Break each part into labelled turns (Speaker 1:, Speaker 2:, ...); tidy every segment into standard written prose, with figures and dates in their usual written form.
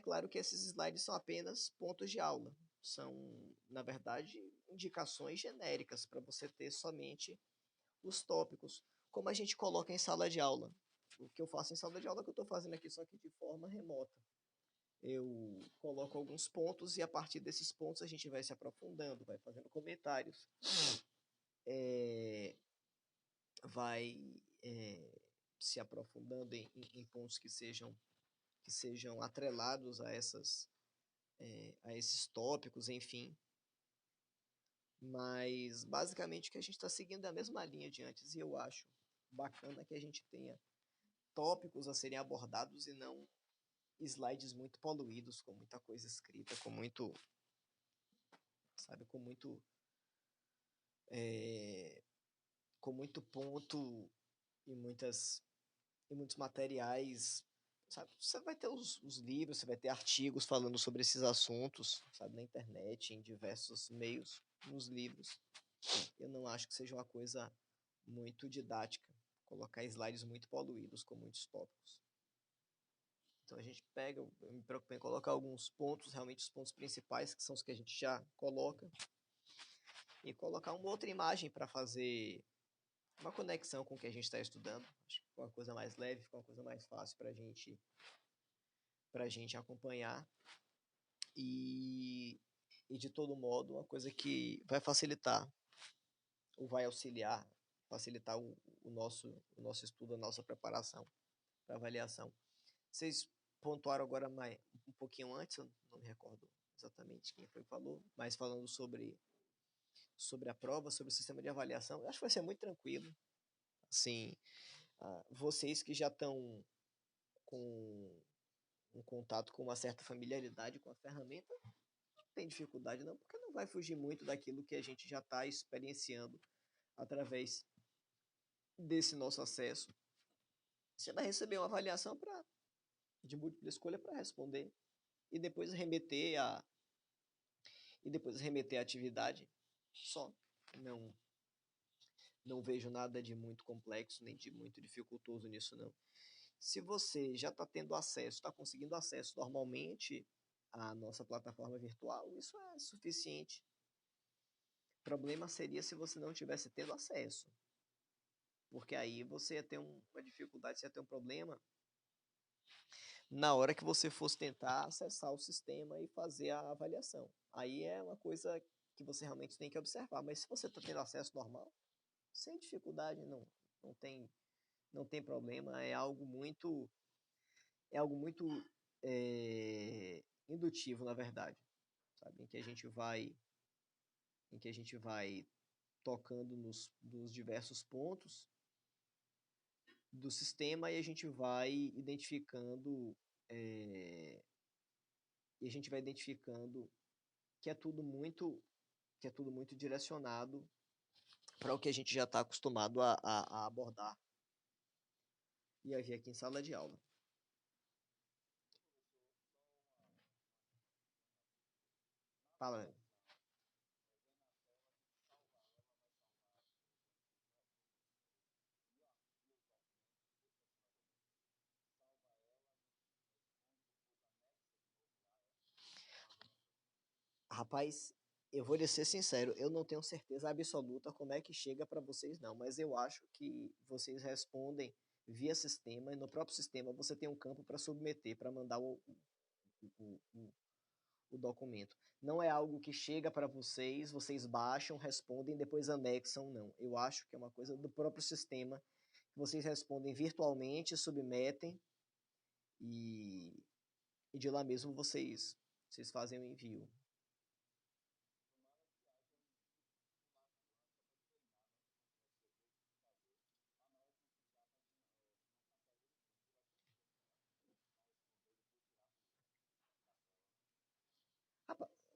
Speaker 1: claro que esses slides são apenas pontos de aula. São, na verdade, indicações genéricas para você ter somente os tópicos, como a gente coloca em sala de aula. O que eu faço em sala de aula é o que eu estou fazendo aqui, só que de forma remota. Eu coloco alguns pontos e a partir desses pontos a gente vai se aprofundando, vai fazendo comentários, vai se aprofundando em pontos que sejam atrelados a esses tópicos, enfim. Mas basicamente o que a gente está seguindo é a mesma linha de antes, e eu acho bacana que a gente tenha tópicos a serem abordados e não slides muito poluídos, com muita coisa escrita, com muito, sabe, com muito ponto e muitos materiais, sabe? Você vai ter os livros, você vai ter artigos falando sobre esses assuntos, sabe, na internet, em diversos meios, nos livros. Eu não acho que seja uma coisa muito didática, colocar slides muito poluídos com muitos tópicos. Então a gente pega, eu me preocupo em colocar alguns pontos, realmente os pontos principais, que são os que a gente já coloca, e colocar uma outra imagem para fazer uma conexão com o que a gente está estudando. Acho que fica uma coisa mais leve, fica uma coisa mais fácil para a gente acompanhar. E de todo modo, uma coisa que vai facilitar, ou vai auxiliar, facilitar o nosso estudo, a nossa preparação para avaliação. Vocês pontuaram agora mais, um pouquinho antes, eu não me recordo exatamente quem foi que falou, mas falando sobre a prova, sobre o sistema de avaliação, eu acho que vai ser muito tranquilo. Assim, vocês que já estão com um contato com uma certa familiaridade com a ferramenta, não tem dificuldade não, porque não vai fugir muito daquilo que a gente já está experienciando através desse nosso acesso. Você vai receber uma avaliação de múltipla escolha para responder e depois remeter a atividade só. Não vejo nada de muito complexo nem de muito dificultoso nisso não. Se você já está tendo acesso, está conseguindo acesso normalmente à nossa plataforma virtual, isso é suficiente. O problema seria se você não tivesse tendo acesso, porque aí você ia ter uma dificuldade, você ia ter um problema na hora que você fosse tentar acessar o sistema e fazer a avaliação. Aí é uma coisa que você realmente tem que observar, mas se você está tendo acesso normal, sem dificuldade, não tem problema, é algo muito indutivo, na verdade, sabe? Em que a gente vai tocando nos diversos pontos do sistema e a gente vai identificando que é tudo muito direcionado para o que a gente já está acostumado a abordar e a ver aqui em sala de aula. Fala. Rapaz, eu vou lhe ser sincero, eu não tenho certeza absoluta como é que chega para vocês não, mas eu acho que vocês respondem via sistema e no próprio sistema você tem um campo para submeter, para mandar o, o, o documento. Não é algo que chega para vocês baixam, respondem, depois anexam, não. Eu acho que é uma coisa do próprio sistema, que vocês respondem virtualmente, submetem e de lá mesmo vocês fazem o envio.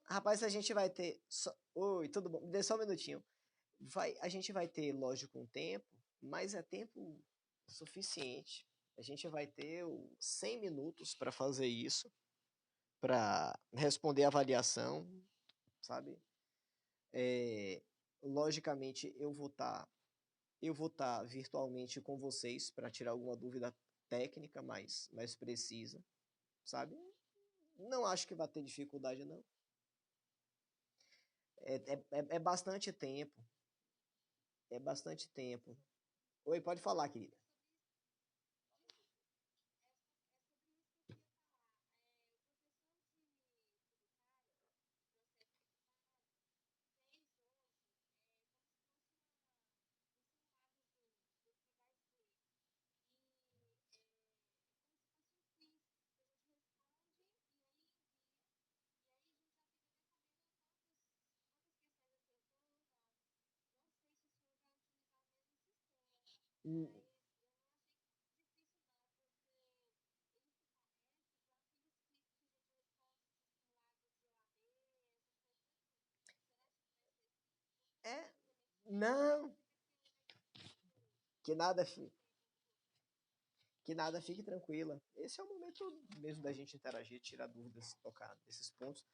Speaker 1: Rapaz, a gente vai ter. Oi, tudo bom? Me dê só um minutinho. A gente vai ter, lógico, um tempo, mas é tempo suficiente. A gente vai ter 100 minutos para fazer isso, para responder a avaliação, sabe? É, logicamente, eu vou estar virtualmente com vocês para tirar alguma dúvida técnica mais precisa, sabe? Não acho que vai ter dificuldade, não. É bastante tempo. É bastante tempo. Oi, pode falar, querida. Hum, É, não, que nada, que nada, fique tranquila. Esse é o momento mesmo da gente interagir, tirar dúvidas, tocar nesses pontos.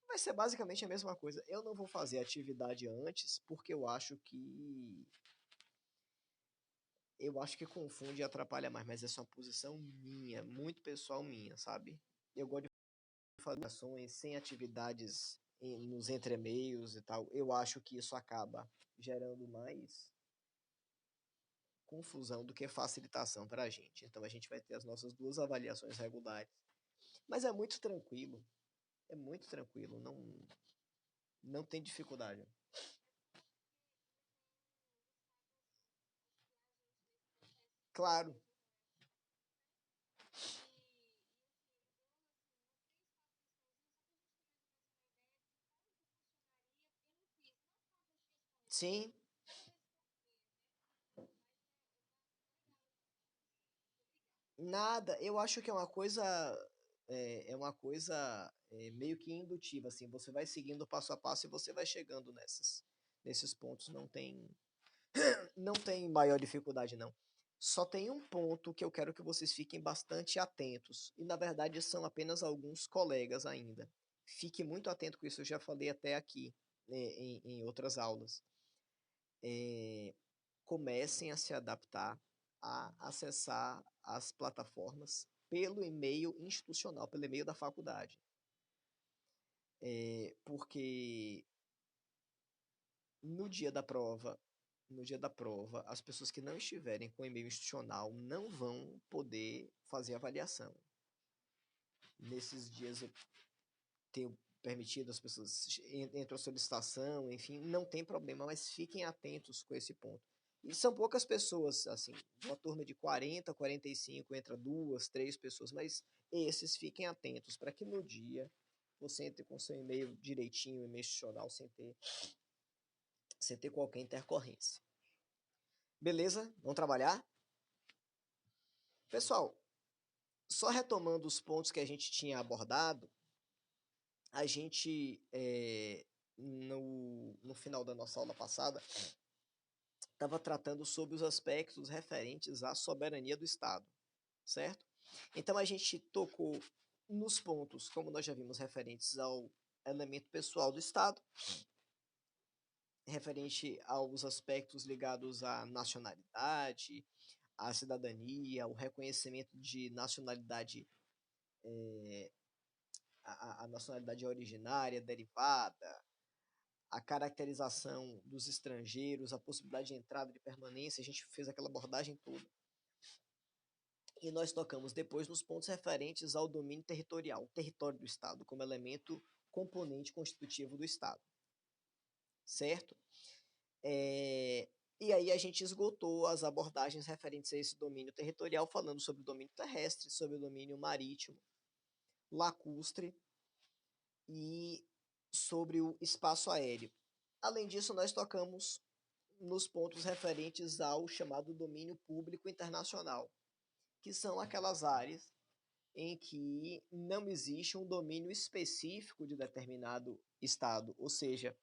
Speaker 1: Vai ser basicamente a mesma coisa. Eu não vou fazer atividade antes, porque eu acho que confunde e atrapalha mais, mas essa é uma posição minha, muito pessoal minha, sabe? Eu gosto de fazer ações sem atividades nos entremeios e tal. Eu acho que isso acaba gerando mais confusão do que facilitação para a gente. Então a gente vai ter as nossas duas avaliações regulares. Mas é muito tranquilo, não tem dificuldade. Claro, sim, nada. Eu acho que é uma coisa meio que indutiva, assim. Você vai seguindo passo a passo e você vai chegando nesses pontos. Não tem maior dificuldade, não. Só tem um ponto que eu quero que vocês fiquem bastante atentos. E na verdade são apenas alguns colegas ainda. Fique muito atento com isso, eu já falei até aqui, né, em outras aulas. É, comecem a se adaptar a acessar as plataformas pelo e-mail institucional, pelo e-mail da faculdade. Porque no dia da prova, no dia da prova, as pessoas que não estiverem com e-mail institucional não vão poder fazer avaliação. Nesses dias eu tenho permitido as pessoas entram a solicitação, enfim, não tem problema, mas fiquem atentos com esse ponto. E são poucas pessoas, assim, uma turma de 40, 45, entra duas, três pessoas, mas esses fiquem atentos para que no dia você entre com seu e-mail direitinho, e-mail institucional, sem ter qualquer intercorrência. Beleza? Vamos trabalhar? Pessoal, só retomando os pontos que a gente tinha abordado, a gente, no final da nossa aula passada, estava tratando sobre os aspectos referentes à soberania do Estado, certo? Então a gente tocou nos pontos, como nós já vimos, referentes ao elemento pessoal do Estado, referente aos aspectos ligados à nacionalidade, à cidadania, o reconhecimento de nacionalidade, a nacionalidade originária, derivada, a caracterização dos estrangeiros, a possibilidade de entrada de permanência, a gente fez aquela abordagem toda. E nós tocamos depois nos pontos referentes ao domínio territorial, o território do Estado, como elemento componente constitutivo do Estado, certo? E aí a gente esgotou as abordagens referentes a esse domínio territorial, falando sobre o domínio terrestre, sobre o domínio marítimo, lacustre e sobre o espaço aéreo. Além disso, nós tocamos nos pontos referentes ao chamado domínio público internacional, que são aquelas áreas em que não existe um domínio específico de determinado estado, ou seja,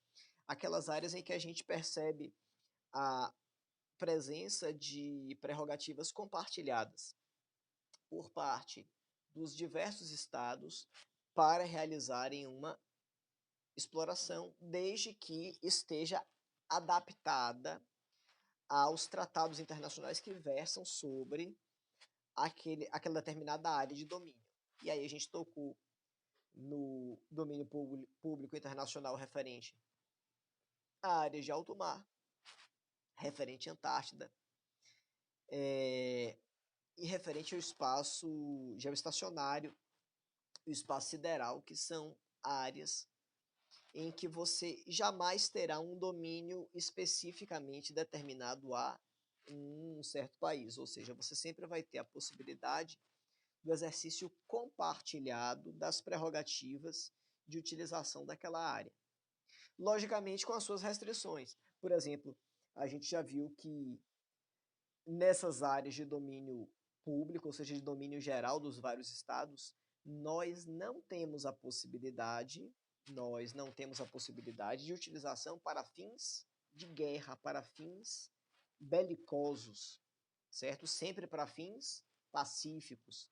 Speaker 1: aquelas áreas em que a gente percebe a presença de prerrogativas compartilhadas por parte dos diversos estados para realizarem uma exploração, desde que esteja adaptada aos tratados internacionais que versam sobre aquela determinada área de domínio. E aí a gente tocou no domínio público internacional referente a áreas de alto mar, referente à Antártida, e referente ao espaço geoestacionário e o espaço sideral, que são áreas em que você jamais terá um domínio especificamente determinado a um certo país, ou seja, você sempre vai ter a possibilidade do exercício compartilhado das prerrogativas de utilização daquela área. Logicamente, com as suas restrições. Por exemplo, a gente já viu que nessas áreas de domínio público, ou seja, de domínio geral dos vários estados, nós não temos a possibilidade, de utilização para fins de guerra, para fins belicosos, certo? Sempre para fins pacíficos.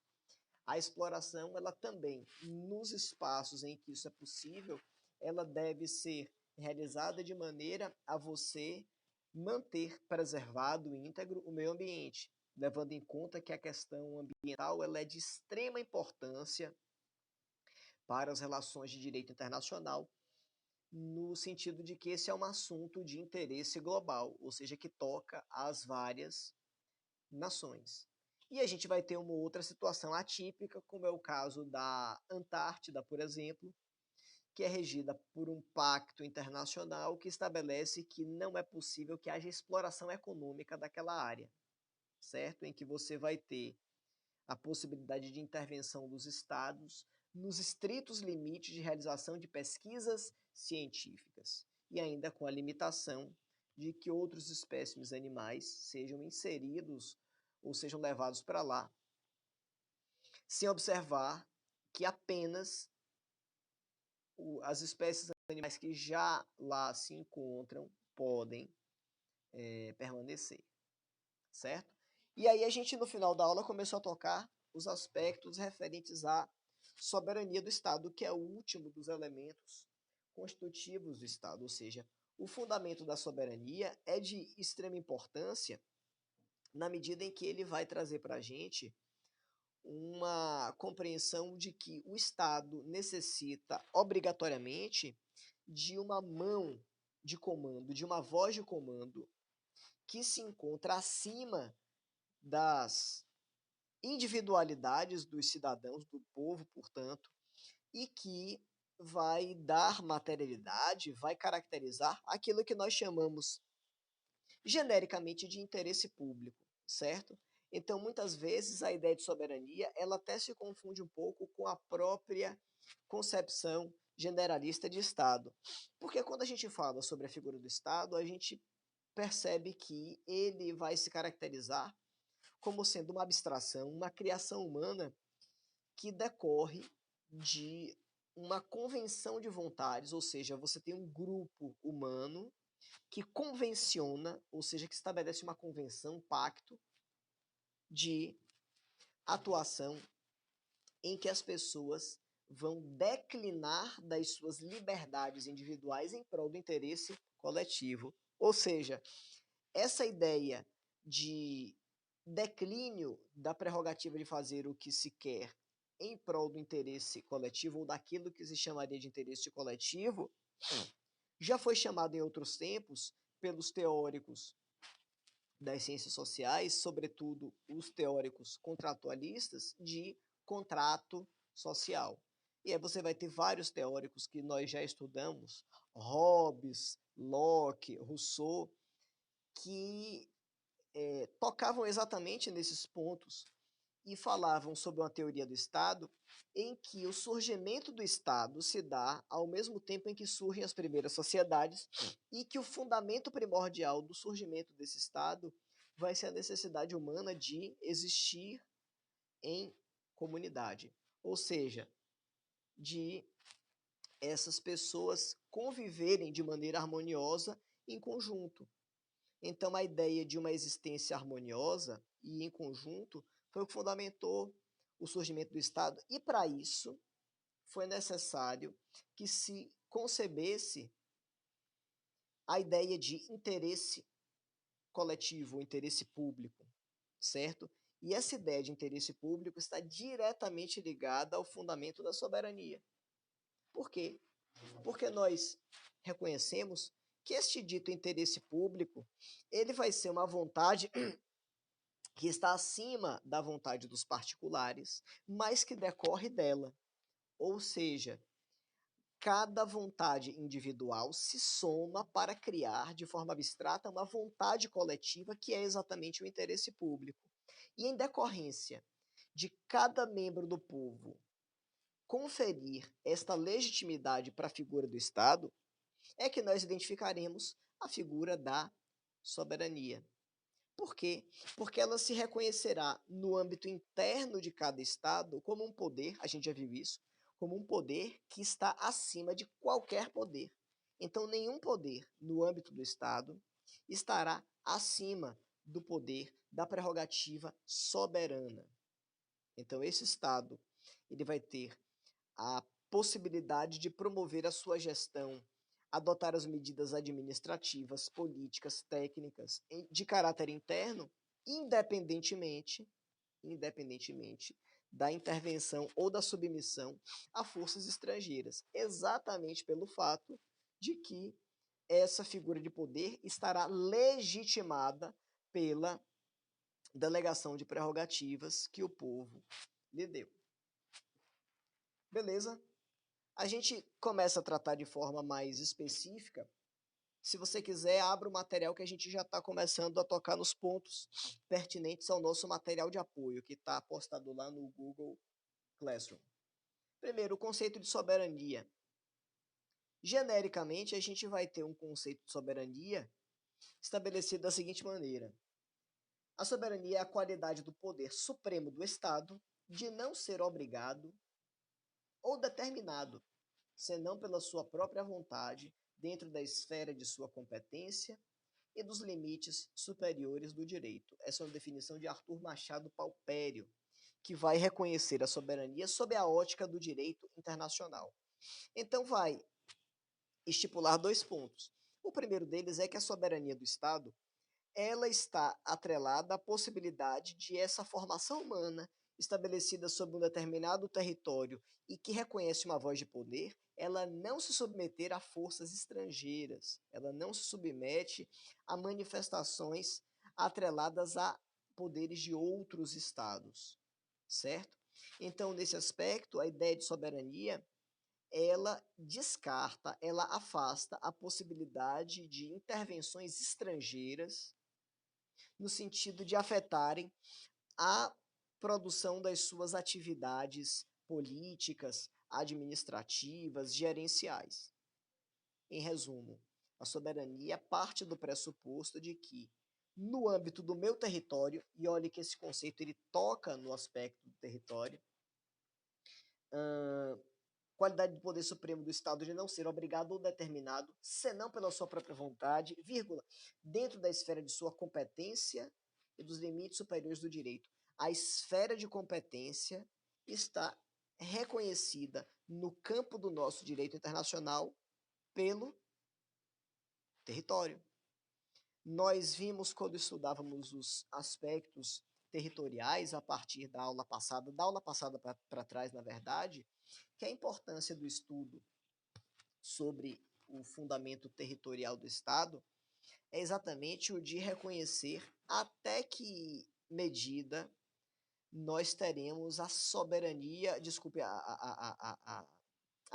Speaker 1: A exploração, ela também, nos espaços em que isso é possível, ela deve ser realizada de maneira a você manter preservado e íntegro o meio ambiente, levando em conta que a questão ambiental ela é de extrema importância para as relações de direito internacional, no sentido de que esse é um assunto de interesse global, ou seja, que toca às várias nações. E a gente vai ter uma outra situação atípica, como é o caso da Antártida, por exemplo, que é regida por um pacto internacional que estabelece que não é possível que haja exploração econômica daquela área, certo? Em que você vai ter a possibilidade de intervenção dos estados nos estritos limites de realização de pesquisas científicas e ainda com a limitação de que outros espécimes animais sejam inseridos ou sejam levados para lá, sem observar que apenas as espécies animais que já lá se encontram podem permanecer, certo? E aí a gente, no final da aula, começou a tocar os aspectos referentes à soberania do Estado, que é o último dos elementos constitutivos do Estado, ou seja, o fundamento da soberania é de extrema importância na medida em que ele vai trazer para a gente uma compreensão de que o Estado necessita obrigatoriamente de uma mão de comando, de uma voz de comando que se encontra acima das individualidades dos cidadãos, do povo, portanto, e que vai dar materialidade, vai caracterizar aquilo que nós chamamos genericamente de interesse público, certo? Então, muitas vezes, a ideia de soberania, ela até se confunde um pouco com a própria concepção generalista de Estado. Porque quando a gente fala sobre a figura do Estado, a gente percebe que ele vai se caracterizar como sendo uma abstração, uma criação humana que decorre de uma convenção de vontades, ou seja, você tem um grupo humano que convenciona, ou seja, que estabelece uma convenção, um pacto de atuação em que as pessoas vão declinar das suas liberdades individuais em prol do interesse coletivo. Ou seja, essa ideia de declínio da prerrogativa de fazer o que se quer em prol do interesse coletivo ou daquilo que se chamaria de interesse coletivo já foi chamado em outros tempos pelos teóricos das ciências sociais, sobretudo os teóricos contratualistas, de contrato social. E aí você vai ter vários teóricos que nós já estudamos, Hobbes, Locke, Rousseau, que tocavam exatamente nesses pontos e falavam sobre uma teoria do Estado em que o surgimento do Estado se dá ao mesmo tempo em que surgem as primeiras sociedades e que o fundamento primordial do surgimento desse Estado vai ser a necessidade humana de existir em comunidade, ou seja, de essas pessoas conviverem de maneira harmoniosa em conjunto. Então, a ideia de uma existência harmoniosa e em conjunto foi o que fundamentou o surgimento do Estado, e para isso foi necessário que se concebesse a ideia de interesse coletivo, interesse público, certo? E essa ideia de interesse público está diretamente ligada ao fundamento da soberania. Por quê? Porque nós reconhecemos que este dito interesse público, ele vai ser uma vontade que está acima da vontade dos particulares, mas que decorre dela. Ou seja, cada vontade individual se soma para criar, de forma abstrata, uma vontade coletiva que é exatamente o interesse público. E em decorrência de cada membro do povo conferir esta legitimidade para a figura do Estado, é que nós identificaremos a figura da soberania. Por quê? Porque ela se reconhecerá no âmbito interno de cada Estado como um poder, a gente já viu isso, como um poder que está acima de qualquer poder. Então, nenhum poder no âmbito do Estado estará acima do poder da prerrogativa soberana. Então, esse Estado ele vai ter a possibilidade de promover a sua gestão, adotar as medidas administrativas, políticas, técnicas de caráter interno, independentemente, independentemente da intervenção ou da submissão a forças estrangeiras, exatamente pelo fato de que essa figura de poder estará legitimada pela delegação de prerrogativas que o povo lhe deu. Beleza? A gente começa a tratar de forma mais específica. Se você quiser, abra o material que a gente já está começando a tocar nos pontos pertinentes ao nosso material de apoio, que está postado lá no Google Classroom. Primeiro, o conceito de soberania. Genericamente, a gente vai ter um conceito de soberania estabelecido da seguinte maneira: a soberania é a qualidade do poder supremo do Estado de não ser obrigado ou determinado, senão pela sua própria vontade, dentro da esfera de sua competência e dos limites superiores do direito. Essa é uma definição de Arthur Machado Palpério, que vai reconhecer a soberania sob a ótica do direito internacional. Então, vai estipular dois pontos. O primeiro deles é que a soberania do Estado ela está atrelada à possibilidade de essa formação humana estabelecida sobre um determinado território e que reconhece uma voz de poder, ela não se submeter a forças estrangeiras, ela não se submete a manifestações atreladas a poderes de outros estados, certo? Então, nesse aspecto, a ideia de soberania ela descarta, ela afasta a possibilidade de intervenções estrangeiras no sentido de afetarem a produção das suas atividades políticas, administrativas, gerenciais. Em resumo, a soberania parte do pressuposto de que, no âmbito do meu território, e olhe que esse conceito ele toca no aspecto do território, qualidade do poder supremo do Estado de não ser obrigado ou determinado, senão pela sua própria vontade, vírgula, dentro da esfera de sua competência e dos limites superiores do direito. A esfera de competência está reconhecida no campo do nosso direito internacional pelo território. Nós vimos quando estudávamos os aspectos territoriais a partir da aula passada para trás, na verdade, que a importância do estudo sobre o fundamento territorial do Estado é exatamente o de reconhecer até que medida nós teremos a soberania, desculpe, a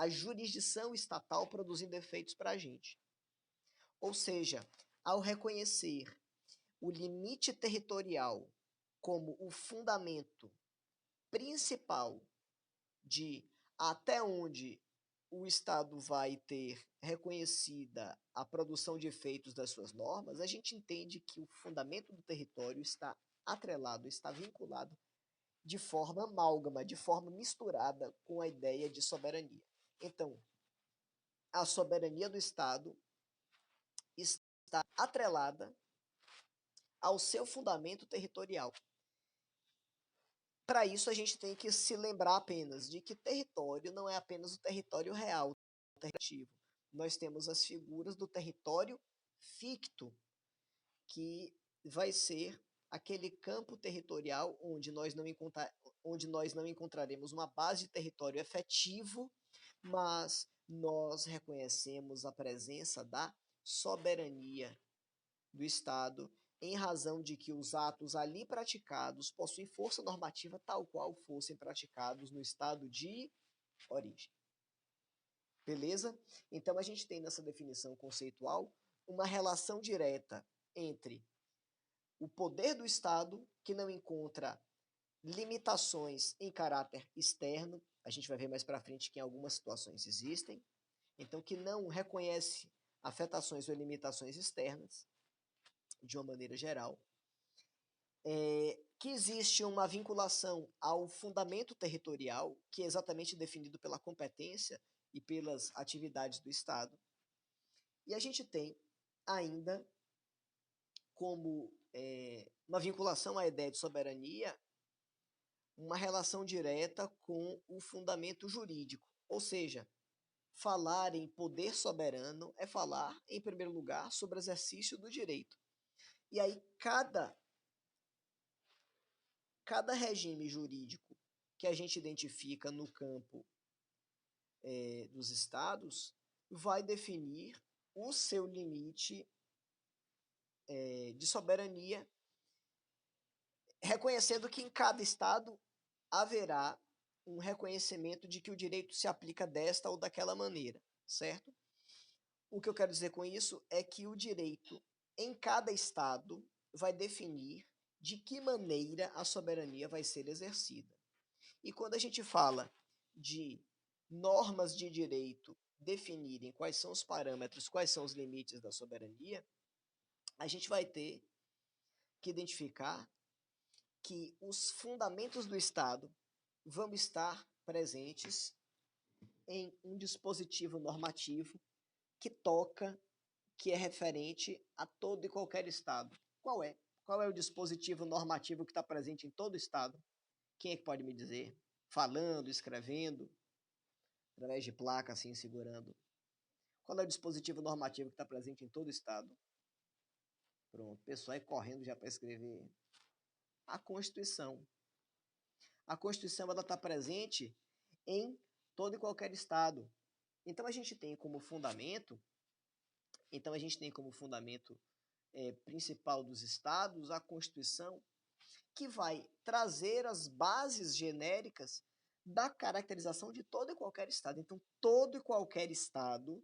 Speaker 1: jurisdição estatal produzindo efeitos para a gente. Ou seja, ao reconhecer o limite territorial como o fundamento principal de até onde o Estado vai ter reconhecida a produção de efeitos das suas normas, a gente entende que o fundamento do território está atrelado, está vinculado de forma amálgama, de forma misturada com a ideia de soberania. Então, a soberania do Estado está atrelada ao seu fundamento territorial. Para isso, a gente tem que se lembrar apenas de que território não é apenas o território real, o território. Nós temos as figuras do território ficto, que vai ser aquele campo territorial onde nós não encontraremos uma base de território efetivo, mas nós reconhecemos a presença da soberania do Estado em razão de que os atos ali praticados possuem força normativa tal qual fossem praticados no estado de origem. Beleza? Então a gente tem nessa definição conceitual uma relação direta entre o poder do Estado, que não encontra limitações em caráter externo, a gente vai ver mais para frente que em algumas situações existem, então que não reconhece afetações ou limitações externas, de uma maneira geral, que existe uma vinculação ao fundamento territorial, que é exatamente definido pela competência e pelas atividades do Estado, e a gente tem ainda como uma vinculação à ideia de soberania, uma relação direta com o fundamento jurídico, ou seja, falar em poder soberano é falar, em primeiro lugar, sobre o exercício do direito. E aí cada regime jurídico que a gente identifica no campo dos estados vai definir o seu limite de soberania, reconhecendo que em cada estado haverá um reconhecimento de que o direito se aplica desta ou daquela maneira, certo? O que eu quero dizer com isso é que o direito em cada estado vai definir de que maneira a soberania vai ser exercida. E quando a gente fala de normas de direito definirem quais são os parâmetros, quais são os limites da soberania, a gente vai ter que identificar que os fundamentos do Estado vão estar presentes em um dispositivo normativo que toca, que é referente a todo e qualquer Estado. Qual é? Qual é o dispositivo normativo que está presente em todo Estado? Quem é que pode me dizer? Falando, escrevendo, através de placa, assim, segurando. Qual é o dispositivo normativo que está presente em todo o Estado? Pronto, o pessoal é correndo já para escrever. A Constituição. A Constituição está presente em todo e qualquer Estado. Então a gente tem como fundamento, principal dos Estados a Constituição, que vai trazer as bases genéricas da caracterização de todo e qualquer Estado. Então, todo e qualquer Estado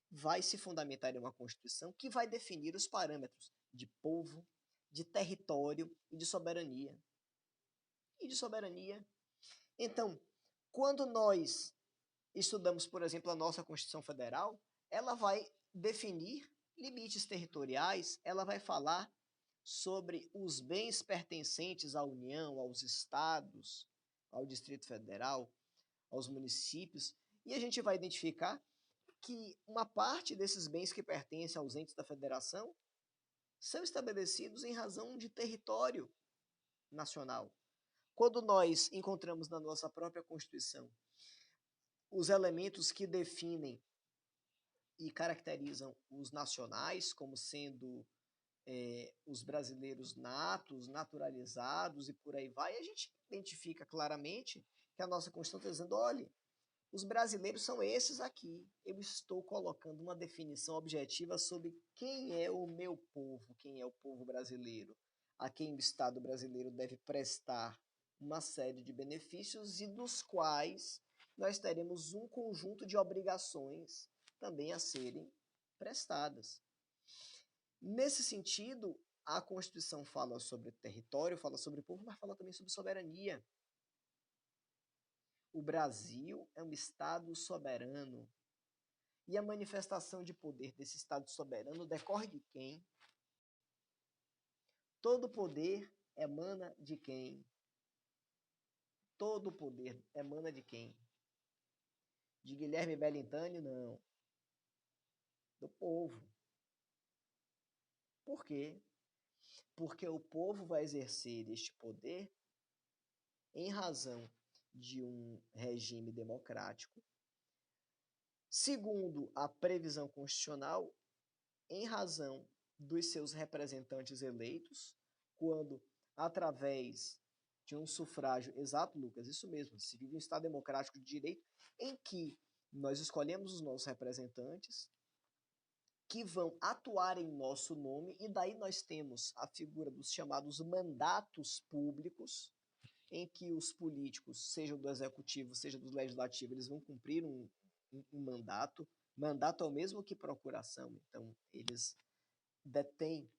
Speaker 1: vai se fundamentar em uma Constituição que vai definir os parâmetros de povo, de território e de soberania. Então, quando nós estudamos, por exemplo, a nossa Constituição Federal, ela vai definir limites territoriais, ela vai falar sobre os bens pertencentes à União, aos estados, ao Distrito Federal, aos municípios, e a gente vai identificar que uma parte desses bens que pertencem aos entes da federação são estabelecidos em razão de território nacional. Quando nós encontramos na nossa própria Constituição os elementos que definem e caracterizam os nacionais como sendo os brasileiros natos, naturalizados e por aí vai, a gente identifica claramente que a nossa Constituição está dizendo, olha, os brasileiros são esses aqui. Eu estou colocando uma definição objetiva sobre quem é o meu povo, quem é o povo brasileiro, a quem o Estado brasileiro deve prestar uma série de benefícios e dos quais nós teremos um conjunto de obrigações também a serem prestadas. Nesse sentido, a Constituição fala sobre território, fala sobre povo, mas fala também sobre soberania. O Brasil é um Estado soberano. E a manifestação de poder desse Estado soberano decorre de quem? Todo poder emana de quem? Todo poder emana de quem? De Guilherme Belintani? Não. Do povo. Por quê? Porque o povo vai exercer este poder em razão de um regime democrático, segundo a previsão constitucional, em razão dos seus representantes eleitos, quando, através de um sufrágio exato, Lucas, isso mesmo, se vive um Estado democrático de direito, em que Nós escolhemos os nossos representantes que vão atuar em nosso nome, e daí nós temos a figura dos chamados mandatos públicos, em que os políticos, seja do executivo, seja do legislativo, eles vão cumprir um mandato. Mandato é o mesmo que procuração, então eles detêm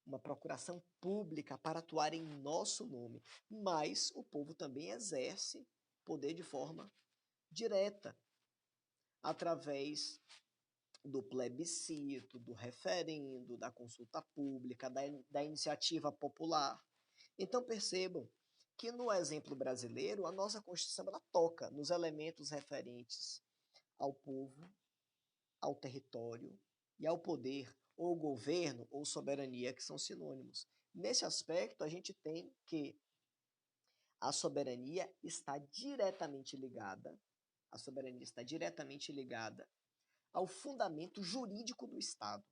Speaker 1: uma procuração pública para atuar em nosso nome, mas o povo também exerce poder de forma direta, através do plebiscito, do referendo, da consulta pública, da iniciativa popular. Então percebam que no exemplo brasileiro, a nossa Constituição ela toca nos elementos referentes ao povo, ao território e ao poder, ou governo, ou soberania, que são sinônimos. Nesse aspecto, a gente tem que a soberania está diretamente ligada, a soberania está diretamente ligada ao fundamento jurídico do Estado.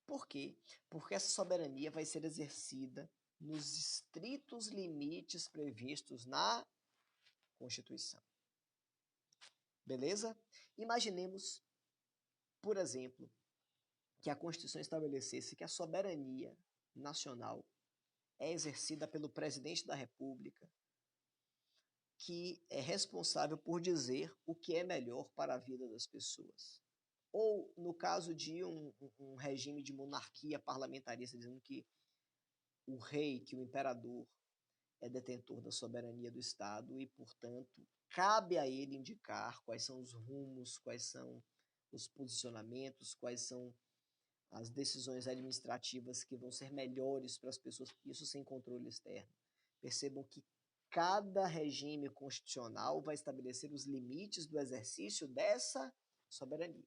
Speaker 1: Por quê? Porque essa soberania vai ser exercida nos estritos limites previstos na Constituição. Beleza? Imaginemos, por exemplo, que a Constituição estabelecesse que a soberania nacional é exercida pelo presidente da República, que é responsável por dizer o que é melhor para a vida das pessoas. Ou, no caso de um regime de monarquia parlamentarista, dizendo que o rei, que o imperador, é detentor da soberania do Estado e, portanto, cabe a ele indicar quais são os rumos, quais são os posicionamentos, quais são as decisões administrativas que vão ser melhores para as pessoas, isso sem controle externo. Percebam que cada regime constitucional vai estabelecer os limites do exercício dessa soberania.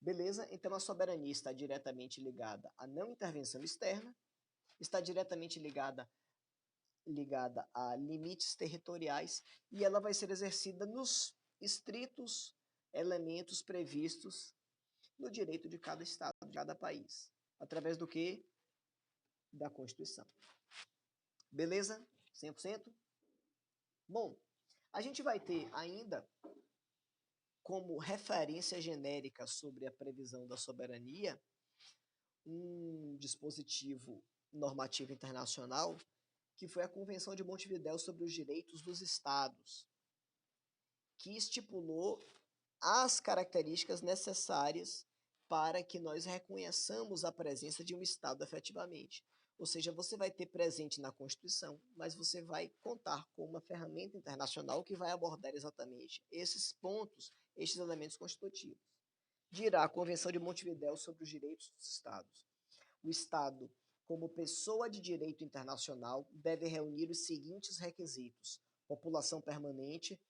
Speaker 1: Beleza? Então a soberania está diretamente ligada à não intervenção externa, está diretamente ligada a limites territoriais, e ela vai ser exercida nos estritos elementos previstos no direito de cada estado, de cada país. Através do quê? Da Constituição. Beleza? 100%? Bom, a gente vai ter ainda como referência genérica sobre a previsão da soberania um dispositivo normativo internacional que foi a Convenção de Montevidéu sobre os Direitos dos Estados, que estipulou as características necessárias para que nós reconheçamos a presença de um Estado efetivamente. Ou seja, você vai ter presente na Constituição, mas você vai contar com uma ferramenta internacional que vai abordar exatamente esses pontos, estes elementos constitutivos. Dirá a Convenção de Montevidéu sobre os Direitos dos Estados. O Estado, como pessoa de direito internacional, deve reunir os seguintes requisitos: população permanente.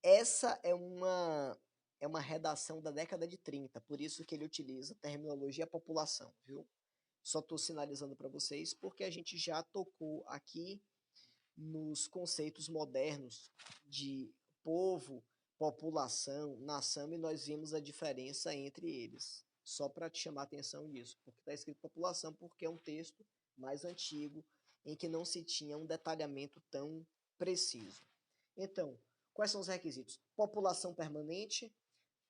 Speaker 1: Essa é uma redação da década de 30, por isso que ele utiliza a terminologia população, viu? Só estou sinalizando para vocês porque a gente já tocou aqui nos conceitos modernos de povo, população, nação, e nós vimos a diferença entre eles. Só para te chamar a atenção nisso, porque está escrito população porque é um texto mais antigo em que não se tinha um detalhamento tão preciso. Então, quais são os requisitos? População permanente,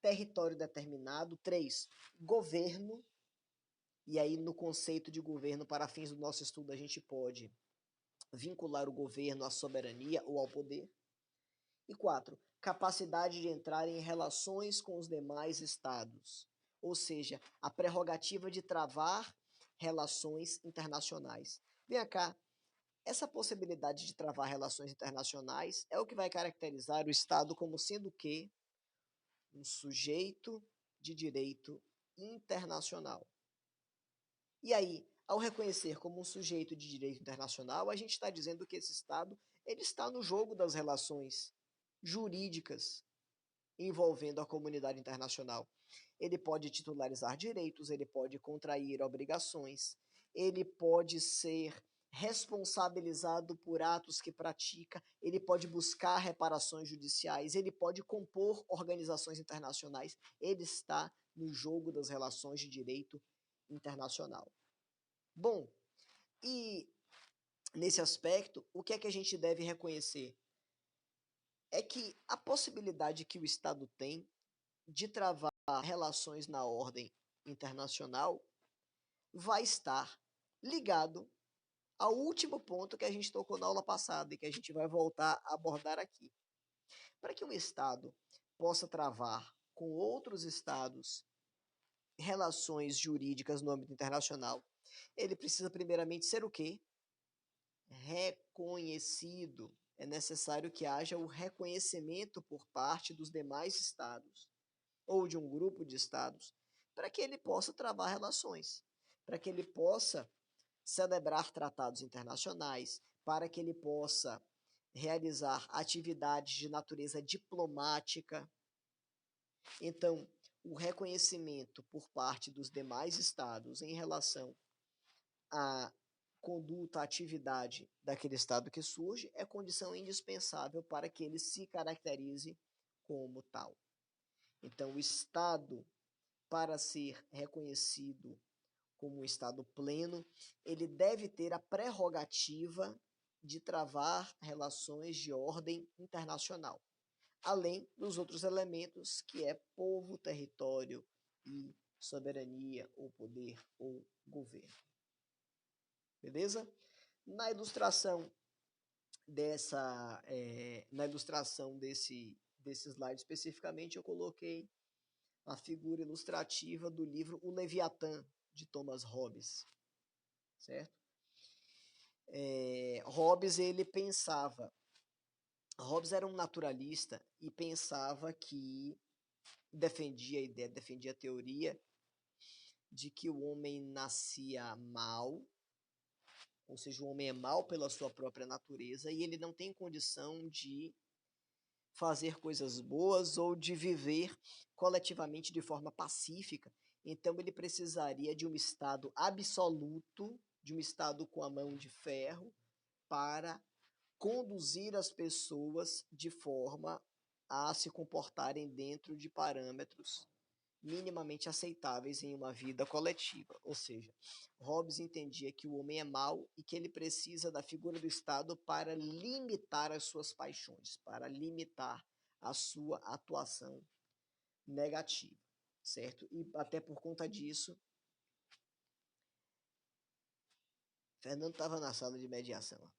Speaker 1: território determinado. 3, governo. E aí, no conceito de governo, para fins do nosso estudo, a gente pode vincular o governo à soberania ou ao poder. E 4, capacidade de entrar em relações com os demais estados, ou seja, a prerrogativa de travar relações internacionais. Vem cá, essa possibilidade de travar relações internacionais é o que vai caracterizar o Estado como sendo o quê? Um sujeito de direito internacional. E aí, ao reconhecer como um sujeito de direito internacional, a gente está dizendo que esse Estado ele está no jogo das relações jurídicas envolvendo a comunidade internacional. Ele pode titularizar direitos, ele pode contrair obrigações, ele pode ser responsabilizado por atos que pratica, ele pode buscar reparações judiciais, ele pode compor organizações internacionais, ele está no jogo das relações de direito internacional. Bom, e nesse aspecto, o que é que a gente deve reconhecer? é que a possibilidade que o Estado tem de travar relações na ordem internacional vai estar ligado ao último ponto que a gente tocou na aula passada e que a gente vai voltar a abordar aqui. Para que um Estado possa travar com outros Estados relações jurídicas no âmbito internacional, ele precisa primeiramente ser o quê? Reconhecido. É necessário que haja o reconhecimento por parte dos demais Estados ou de um grupo de Estados para que ele possa travar relações, para que ele possa celebrar tratados internacionais, para que ele possa realizar atividades de natureza diplomática. Então, o reconhecimento por parte dos demais estados em relação à conduta, à atividade daquele estado que surge é condição indispensável para que ele se caracterize como tal. Então, o estado, para ser reconhecido como um Estado pleno, ele deve ter a prerrogativa de travar relações de ordem internacional, além dos outros elementos que é povo, território e soberania, ou poder, ou governo. Beleza? Na ilustração desse slide especificamente, eu coloquei a figura ilustrativa do livro O Leviatã, de Thomas Hobbes, certo? Hobbes era um naturalista e pensava que defendia a teoria de que o homem nascia mal, ou seja, o homem é mal pela sua própria natureza e ele não tem condição de fazer coisas boas ou de viver coletivamente de forma pacífica. Então ele precisaria de um estado absoluto, de um estado com a mão de ferro, para conduzir as pessoas de forma a se comportarem dentro de parâmetros minimamente aceitáveis em uma vida coletiva. Ou seja, Hobbes entendia que o homem é mau e que ele precisa da figura do Estado para limitar as suas paixões, para limitar a sua atuação negativa, certo? E até por conta disso, Fernando estava na sala de mediação.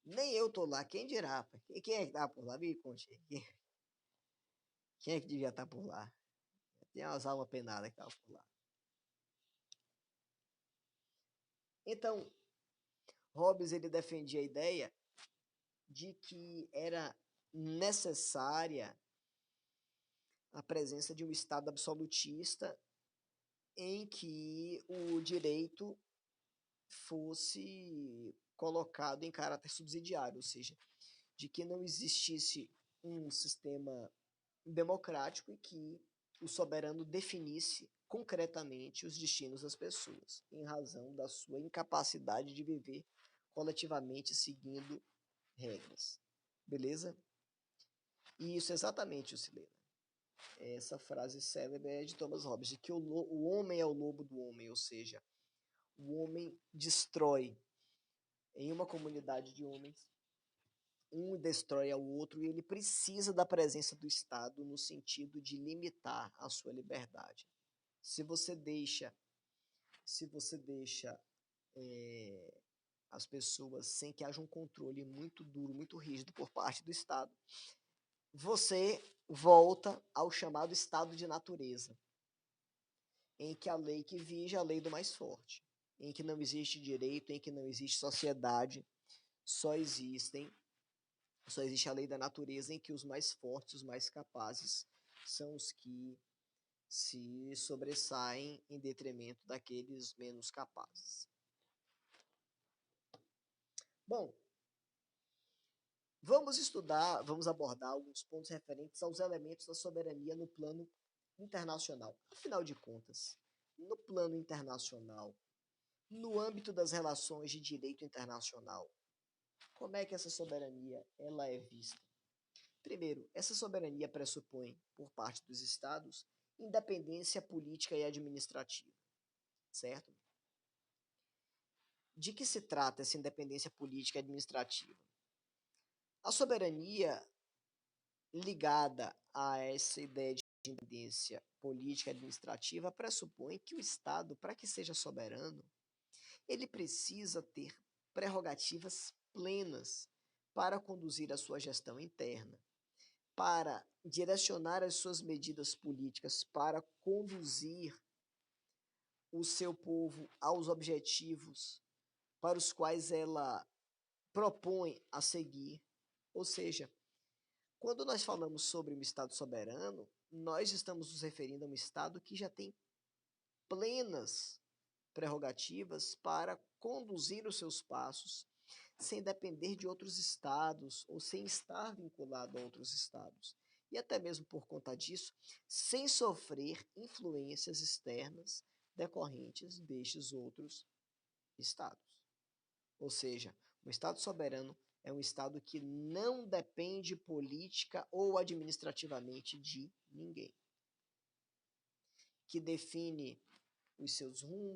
Speaker 1: Nem eu tô lá, quem dirá? Quem é que tá por lá? Me conte. Quem é que devia estar por lá? Tem umas almas penadas que estavam por lá. Então, Hobbes ele defendia a ideia de que era necessária a presença de um Estado absolutista em que o direito fosse colocado em caráter subsidiário, ou seja, de que não existisse um sistema democrático e que o soberano definisse concretamente os destinos das pessoas, em razão da sua incapacidade de viver coletivamente seguindo regras. Beleza? E isso é exatamente o Silena. Essa frase célebre é de Thomas Hobbes, de que o homem é o lobo do homem, ou seja, o homem destrói em uma comunidade de homens, um destrói ao outro e ele precisa da presença do Estado no sentido de limitar a sua liberdade. Se você deixa as pessoas sem que haja um controle muito duro, muito rígido por parte do Estado, você volta ao chamado estado de natureza, em que a lei que vige é a lei do mais forte, em que não existe direito, em que não existe sociedade, só existe a lei da natureza em que os mais fortes, os mais capazes, são os que se sobressaem em detrimento daqueles menos capazes. Bom, vamos abordar alguns pontos referentes aos elementos da soberania no plano internacional. Afinal de contas, no plano internacional, no âmbito das relações de direito internacional, como é que essa soberania ela é vista? Primeiro, essa soberania pressupõe, por parte dos estados, independência política e administrativa, certo? De que se trata essa independência política e administrativa? A soberania ligada a essa ideia de independência política e administrativa pressupõe que o Estado, para que seja soberano, ele precisa ter prerrogativas plenas para conduzir a sua gestão interna, para direcionar as suas medidas políticas, para conduzir o seu povo aos objetivos para os quais ela propõe a seguir. Ou seja, quando nós falamos sobre um Estado soberano, nós estamos nos referindo a um Estado que já tem plenas prerrogativas para conduzir os seus passos sem depender de outros estados ou sem estar vinculado a outros estados. E até mesmo por conta disso, sem sofrer influências externas decorrentes destes outros estados. Ou seja, um Estado soberano é um Estado que não depende política ou administrativamente de ninguém, que define os seus rumos,